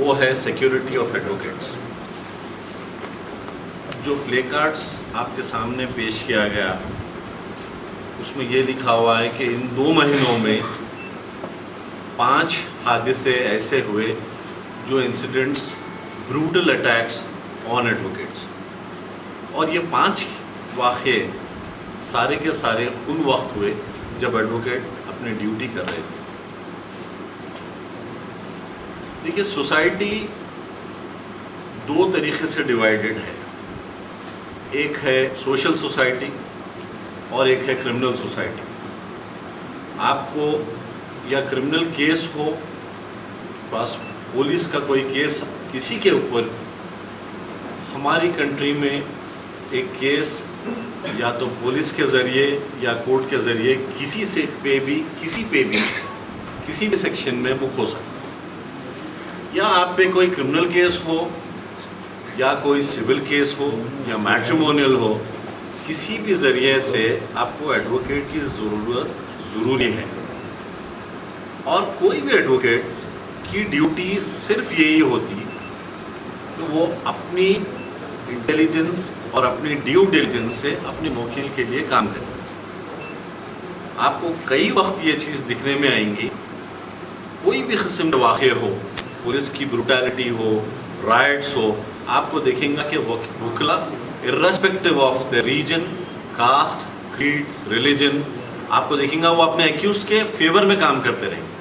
وہ ہے security of advocates. جو پلے کارڈس آپ کے سامنے پیش کیا گیا اس میں یہ لکھا ہوا ہے کہ ان 2 مہینوں میں 5 حادثے ایسے ہوئے جو انسیڈنٹس بروٹل اٹیکس آن ایڈوکیٹس، اور یہ 5 واقعے سارے کے سارے ان وقت ہوئے جب ایڈوکیٹ اپنی ڈیوٹی کر رہے تھے. دیکھیے سوسائٹی 2 طریقے سے ڈیوائیڈڈ ہے. ایک ہے سوشل سوسائٹی اور ایک ہے کرمنل سوسائٹی. آپ کو یا کرمنل کیس ہو، پاس پولیس کا کوئی کیس کسی کے اوپر، ہماری کنٹری میں ایک کیس یا تو پولیس کے ذریعے یا کورٹ کے ذریعے کسی پہ بھی کسی بھی سیکشن میں بک ہو سکتا ہے. یا آپ پہ کوئی کرمنل کیس ہو یا کوئی سول کیس ہو یا میٹریمونیل ہو، کسی بھی ذریعے سے آپ کو ایڈوکیٹ کی ضروری ہے. اور کوئی بھی ایڈوکیٹ کی ڈیوٹی صرف یہی ہوتی کہ وہ اپنی انٹیلیجنس اور اپنی ڈیو ڈیلیجنس سے اپنے موکل کے لیے کام کرے. آپ کو کئی وقت یہ چیز دکھنے میں آئیں گی، کوئی بھی قسم کا واقع ہو، پولیس کی بروٹیلٹی ہو، رائٹس ہو، آپ کو دیکھیں گا کہ وکلا irrespective of the region, caste, creed, religion, آپ کو دیکھیں گا وہ اپنے ایکیوزڈ کے فیور میں کام کرتے رہیں گے.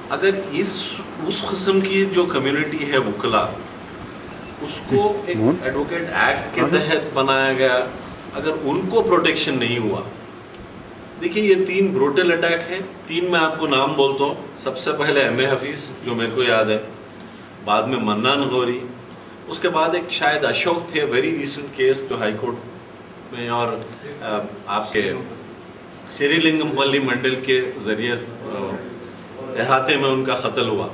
اگر اس قسم کی جو کمیونٹی ہے وکلا، اس کو ایک ایڈوکیٹ ایکٹ کے تحت بنایا گیا، اگر ان کو پروٹیکشن نہیں ہوا. دیکھیے یہ 3 بروٹل اٹیک ہے. 3 میں آپ کو نام بولتا ہوں. سب سے پہلے ایم اے حفیظ جو میرے کو یاد ہے، بعد میں منان غوری، اس کے بعد ایک شاید اشوک تھے، ویری ریسنٹ کیس جو ہائی کورٹ میں، اور آپ کے سری لنگم پلی منڈل کے ذریعے احاطے میں ان کا قتل ہوا.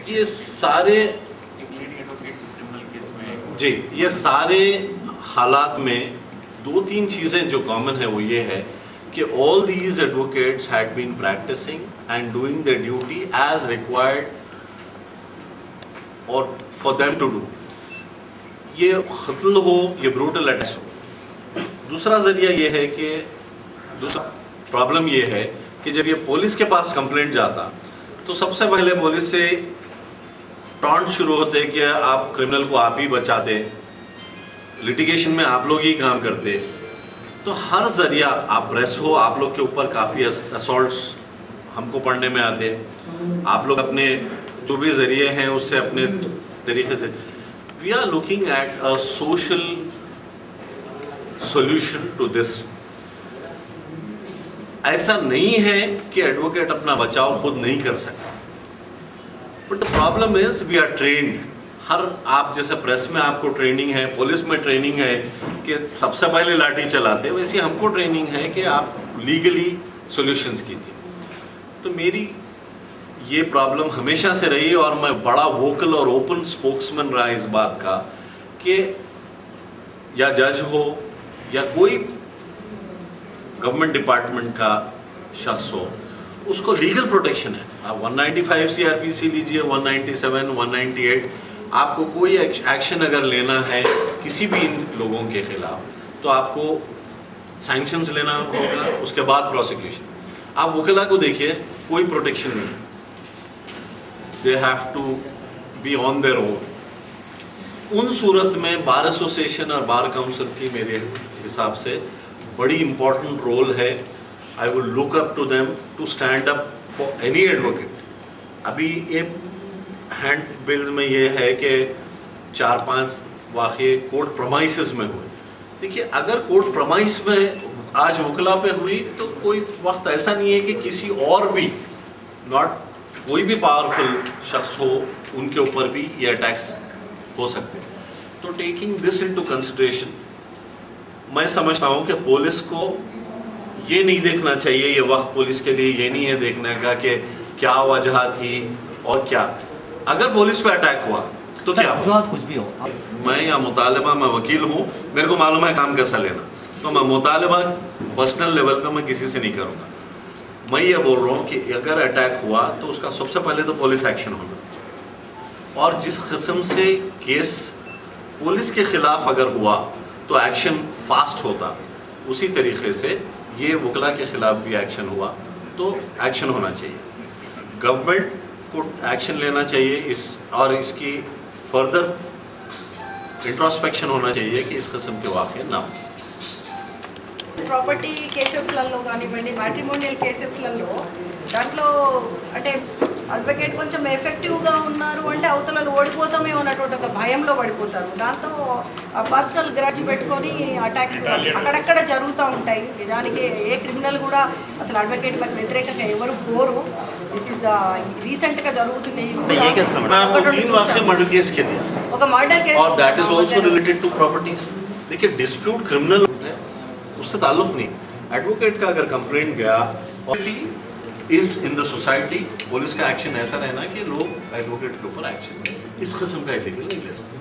یہ سارے یہ سارے حالات میں 2-3 چیزیں جو کامن ہیں وہ یہ ہے کہ all these advocates had been practicing and doing their duty as required or for them to do. یہ قتل ہو، یہ بروٹل اٹیک ہو. دوسرا ذریعہ یہ ہے کہ دوسرا پرابلم یہ ہے کہ جب یہ پولیس کے پاس کمپلینٹ جاتا تو سب سے پہلے پولیس سے ٹانٹ شروع ہوتے کہ آپ کرمنل کو آپ ہی بچاتے، لیٹیگیشن میں آپ لوگ ہی کام کرتے. تو ہر ذریعہ، آپ پریس ہو، آپ لوگ کے اوپر کافی اسالٹس ہم کو پڑھنے میں آتے. آپ لوگ اپنے جو بھی ذریعے ہیں اس سے اپنے طریقے سے. We are looking at a social solution to this. ایسا نہیں ہے کہ ایڈوکیٹ اپنا بچاؤ خود نہیں کر سکتا، but the problem is we are trained. ہر آپ جیسے پریس میں آپ کو ٹریننگ ہے، پولیس میں ٹریننگ ہے کہ سب سے پہلے لاٹھی چلاتے، ویسے ہم کو ٹریننگ ہے کہ آپ لیگلی سولوشنز کیجیے. تو میری یہ پرابلم ہمیشہ سے رہی اور میں بڑا ووکل اور اوپن اسپوکسمین رہا اس بات کا کہ یا جج ہو یا کوئی گورنمنٹ ڈپارٹمنٹ کا شخص ہو، اس کو لیگل پروٹیکشن ہے. آپ 195 CRPC لیجئے، 197، 198، آپ کو کوئی ایکشن اگر لینا ہے کسی بھی ان لوگوں کے خلاف تو آپ کو سینکشنز لینا ہوگا، اس کے بعد پروسیکیوشن. آپ وکلا کو دیکھیے، کوئی پروٹیکشن نہیں، they have to be on their own. ان صورت میں بار ایسوسیشن اور بار کاؤنسل کی میرے حساب سے بڑی امپورٹنٹ رول ہے. I will look up to them to stand up for any advocate. ابھی یہ ہینڈ بل میں یہ ہے کہ 4-5 واقعے کورٹ پرمائسز میں ہوئے. دیکھیے اگر کورٹ پرمائس میں آج وکلا پہ ہوئی تو کوئی وقت ایسا نہیں ہے کہ کسی اور بھی کوئی بھی پاورفل شخص ہو ان کے اوپر بھی یہ اٹیکس ہو سکتے. تو ٹیکنگ دس انٹو کنسیڈریشن میں سمجھتا ہوں کہ پولیس کو یہ نہیں دیکھنا چاہیے، یہ وقت پولیس کے لیے یہ نہیں ہے دیکھنے کا کہ کیا وجہ تھی اور کیا. اگر پولیس پہ اٹیک ہوا تو کیا ہوا، کچھ بھی ہو. میں یا مطالبہ، میں وکیل ہوں، میرے کو معلوم ہے کام کیسا لینا، تو میں مطالبہ پرسنل لیول پہ میں کسی سے نہیں کروں گا. میں یہ بول رہا ہوں کہ اگر اٹیک ہوا تو اس کا سب سے پہلے تو پولیس ایکشن ہونا، اور جس قسم سے کیس پولیس کے خلاف اگر ہوا تو ایکشن فاسٹ ہوتا، اسی طریقے سے یہ وکلا کے خلاف بھی ایکشن ہوا تو ایکشن ہونا چاہیے. گورنمنٹ کو ایکشن لینا چاہیے اور اس کی فردر ఇంట్రాస్పెక్షన్ ہونا چاہیے کہ اس قسم کے واقعے نہ ہوں. ప్రాపర్టీ కేసెస్లలో కానివ్వండి, మ్యాట్రిమోనియల్ కేసెస్లలో దాంట్లో అంటే అడ్వకేట్ కొంచెం ఎఫెక్టివ్గా ఉన్నారు అంటే అవతలలో ఓడిపోతామేమో అన్నటువంటి ఒక భయంలో పడిపోతారు. దాంతో పర్సనల్ గ్రడ్జ్ పెట్టుకొని అటాక్స్ అక్కడక్కడ జరుగుతూ ఉంటాయి. నిజానికి ఏ క్రిమినల్ కూడా అసలు అడ్వకేట్లకు వ్యతిరేకంగా ఎవరు పోరు. దిస్ ఇస్ ద రీసెంట్గా జరుగుతున్నాయి. ఒక మర్డర్ కేసు اور that is also related to properties. دیکھیے ڈسپیوٹ کرمنل ہے، اس سے تعلق نہیں. ایڈوکیٹ کا اگر کمپلینٹ گیا اور از ان دا سوسائٹی، پولیس کا ایکشن ایسا رہنا کہ لوگ ایڈوکیٹ کے اوپر ایکشن اس قسم کا ایلیگل نہیں لے سکتے.